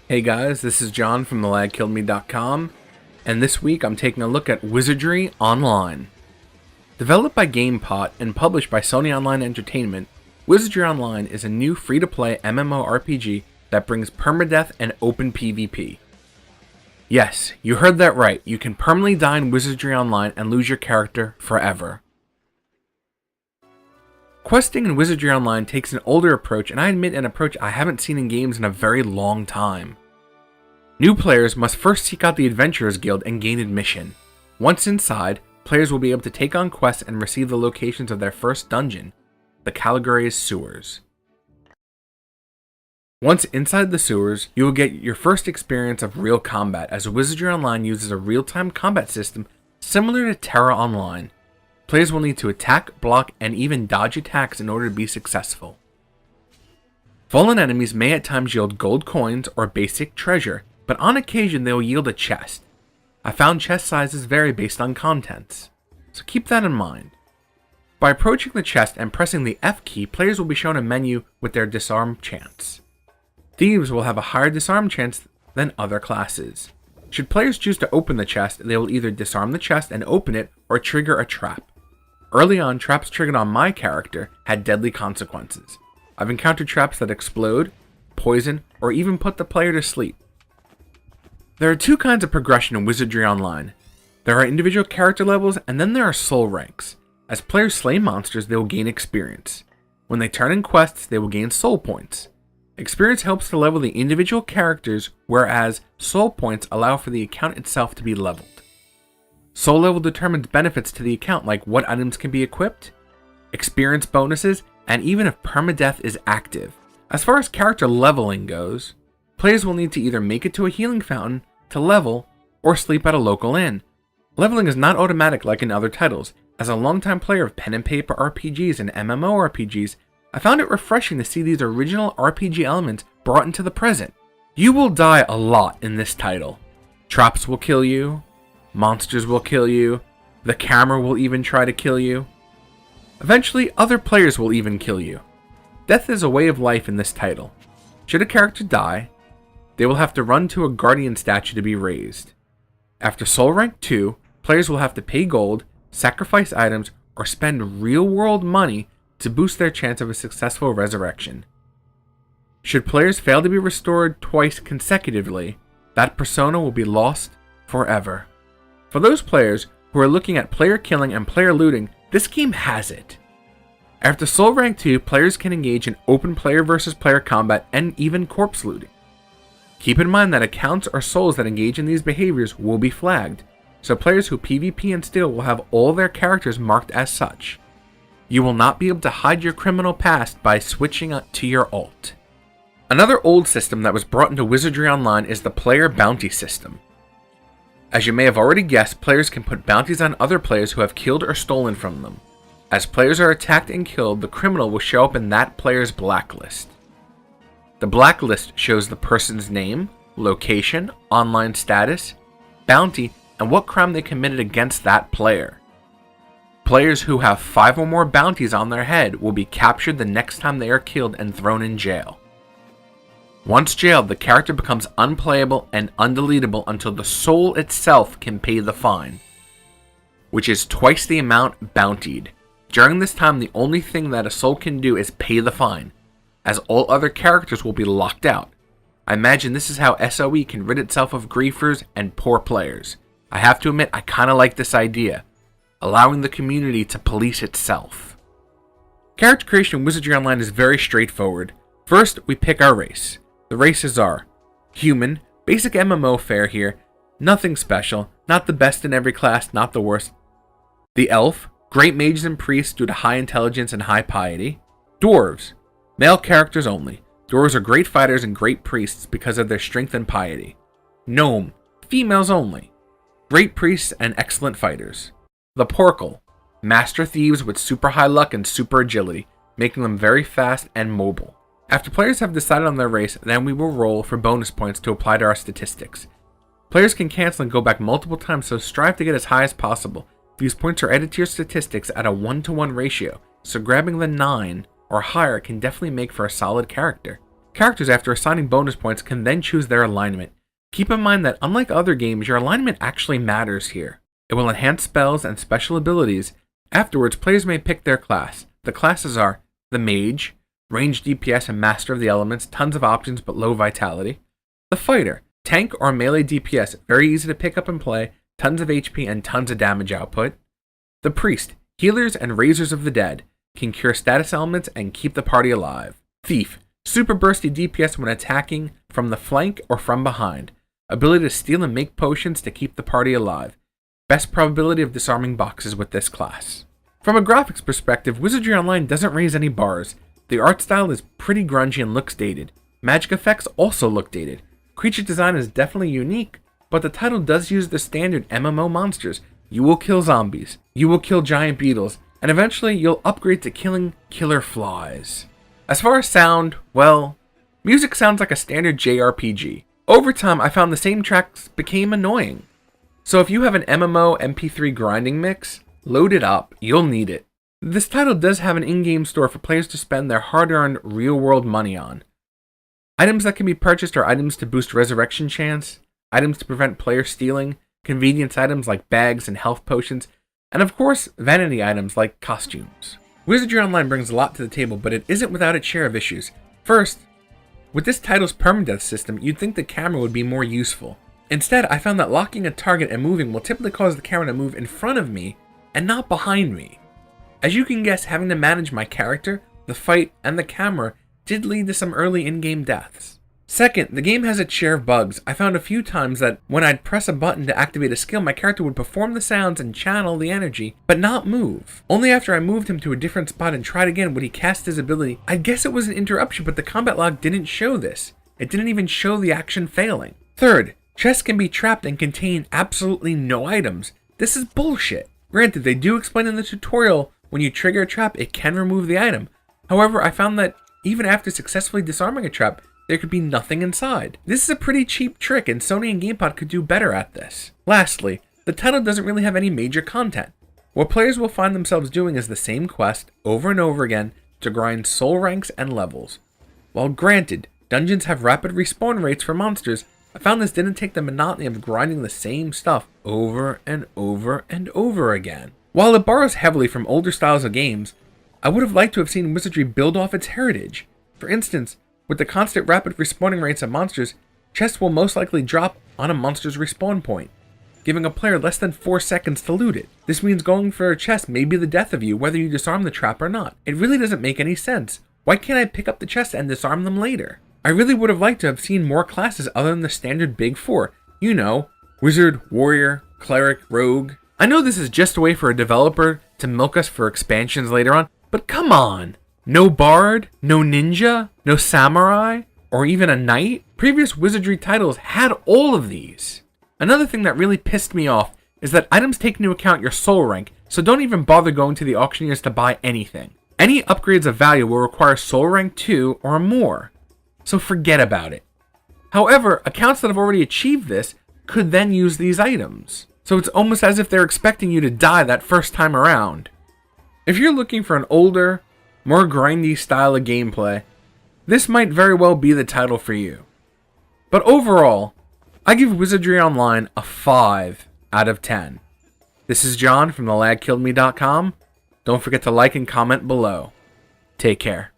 Hey guys, this is John from thelagkilledme.com, and this week I'm taking a look at Wizardry Online. Developed by GamePot and published by Sony Online Entertainment, Wizardry Online is a new free-to-play MMORPG that brings permadeath and open PvP. Yes, you heard that right, you can permanently die in Wizardry Online and lose your character forever. Questing in Wizardry Online takes an older approach, and I admit an approach I haven't seen in games in a very long time. New players must first seek out the Adventurers Guild and gain admission. Once inside, players will be able to take on quests and receive the locations of their first dungeon, the Caligari's Sewers. Once inside the sewers, you will get your first experience of real combat, as Wizardry Online uses a real-time combat system similar to Terra Online. Players will need to attack, block, and even dodge attacks in order to be successful. Fallen enemies may at times yield gold coins or basic treasure, but on occasion they will yield a chest. I found chest sizes vary based on contents, so keep that in mind. By approaching the chest and pressing the F key, players will be shown a menu with their disarm chance. Thieves will have a higher disarm chance than other classes. Should players choose to open the chest, they will either disarm the chest and open it or trigger a trap. Early on, traps triggered on my character had deadly consequences. I've encountered traps that explode, poison, or even put the player to sleep. There are two kinds of progression in Wizardry Online. There are individual character levels, and then there are soul ranks. As players slay monsters, they will gain experience. When they turn in quests, they will gain soul points. Experience helps to level the individual characters, whereas soul points allow for the account itself to be leveled. Soul level determines benefits to the account, like what items can be equipped, experience bonuses, and even if permadeath is active. As far as character leveling goes, players will need to either make it to a healing fountain to level, or sleep at a local inn. Leveling is not automatic like in other titles. As a longtime player of pen and paper RPGs and MMORPGs, I found it refreshing to see these original RPG elements brought into the present. You will die a lot in this title. Traps will kill you, monsters will kill you, the camera will even try to kill you. Eventually, other players will even kill you. Death is a way of life in this title. Should a character die, they will have to run to a guardian statue to be raised. After Soul Rank 2, players will have to pay gold, sacrifice items, or spend real-world money to boost their chance of a successful resurrection. Should players fail to be restored twice consecutively, that persona will be lost forever. For those players who are looking at player killing and player looting, this game has it. After Soul Rank 2, players can engage in open player versus player combat and even corpse looting. Keep in mind that accounts or souls that engage in these behaviors will be flagged, so players who PvP and steal will have all their characters marked as such. You will not be able to hide your criminal past by switching to your alt. Another old system that was brought into Wizardry Online is the player bounty system. As you may have already guessed, players can put bounties on other players who have killed or stolen from them. As players are attacked and killed, the criminal will show up in that player's blacklist. The blacklist shows the person's name, location, online status, bounty, and what crime they committed against that player. Players who have 5 or more bounties on their head will be captured the next time they are killed and thrown in jail. Once jailed, the character becomes unplayable and undeletable until the soul itself can pay the fine, which is twice the amount bountied. During this time, the only thing that a soul can do is pay the fine, as all other characters will be locked out. I imagine this is how SOE can rid itself of griefers and poor players. I have to admit, I kinda like this idea, allowing the community to police itself. Character creation in Wizardry Online is very straightforward. First, we pick our race. The races are human, basic MMO fare here, nothing special, not the best in every class, not the worst. The elf, great mages and priests due to high intelligence and high piety. Dwarves, male characters only. Dwarves are great fighters and great priests because of their strength and piety. Gnome, females only. Great priests and excellent fighters. The Porkle, master thieves with super high luck and super agility, making them very fast and mobile. After players have decided on their race, then we will roll for bonus points to apply to our statistics. Players can cancel and go back multiple times, so strive to get as high as possible. These points are added to your statistics at a 1-to-1 ratio, so grabbing the 9 or higher can definitely make for a solid character. Characters, after assigning bonus points, can then choose their alignment. Keep in mind that unlike other games, your alignment actually matters here. It will enhance spells and special abilities. Afterwards, players may pick their class. The classes are the Mage, Ranged DPS and Master of the Elements, tons of options but low vitality. The Fighter, Tank or Melee DPS, very easy to pick up and play, tons of HP and tons of damage output. The Priest, Healers and Raisers of the Dead, can cure status elements and keep the party alive. Thief, super bursty DPS when attacking from the flank or from behind. Ability to steal and make potions to keep the party alive. Best probability of disarming boxes with this class. From a graphics perspective, Wizardry Online doesn't raise any bars. The art style is pretty grungy and looks dated. Magic effects also look dated. Creature design is definitely unique, but the title does use the standard MMO monsters. You will kill zombies, you will kill giant beetles, and eventually you'll upgrade to killing killer flies. As far as sound, well, music sounds like a standard JRPG. Over time, I found the same tracks became annoying. So if you have an MMO MP3 grinding mix, load it up, you'll need it. This title does have an in-game store for players to spend their hard-earned real-world money on. Items that can be purchased are items to boost resurrection chance, items to prevent player stealing, convenience items like bags and health potions, and of course, vanity items like costumes. Wizardry Online brings a lot to the table, but it isn't without its share of issues. First, with this title's permadeath system, you'd think the camera would be more useful. Instead, I found that locking a target and moving will typically cause the camera to move in front of me and not behind me. As you can guess, having to manage my character, the fight, and the camera did lead to some early in-game deaths. Second, the game has its share of bugs. I found a few times that when I'd press a button to activate a skill, my character would perform the sounds and channel the energy, but not move. Only after I moved him to a different spot and tried again would he cast his ability. I guess it was an interruption, but the combat log didn't show this. It didn't even show the action failing. Third, chests can be trapped and contain absolutely no items. This is bullshit. Granted, they do explain in the tutorial when you trigger a trap, it can remove the item. However, I found that even after successfully disarming a trap, there could be nothing inside. This is a pretty cheap trick, and Sony and GamePod could do better at this. Lastly, the title doesn't really have any major content. What players will find themselves doing is the same quest over and over again to grind soul ranks and levels. While granted, dungeons have rapid respawn rates for monsters, I found this didn't take the monotony of grinding the same stuff over and over and over again. While it borrows heavily from older styles of games, I would have liked to have seen Wizardry build off its heritage. For instance, with the constant rapid respawning rates of monsters, chests will most likely drop on a monster's respawn point, giving a player less than 4 seconds to loot it. This means going for a chest may be the death of you whether you disarm the trap or not. It really doesn't make any sense. Why can't I pick up the chest and disarm them later? I really would have liked to have seen more classes other than the standard big four. You know, Wizard, Warrior, Cleric, Rogue. I know this is just a way for a developer to milk us for expansions later on, but come on! No Bard, no Ninja, no Samurai, or even a Knight? Previous Wizardry titles had all of these. Another thing that really pissed me off is that items take into account your soul rank, so don't even bother going to the auctioneers to buy anything. Any upgrades of value will require soul rank 2 or more, so forget about it. However, accounts that have already achieved this could then use these items. So it's almost as if they're expecting you to die that first time around. If you're looking for an older, more grindy style of gameplay, this might very well be the title for you. But overall, I give Wizardry Online a 5 out of 10. This is John from theladkilledme.com. Don't forget to like and comment below. Take care.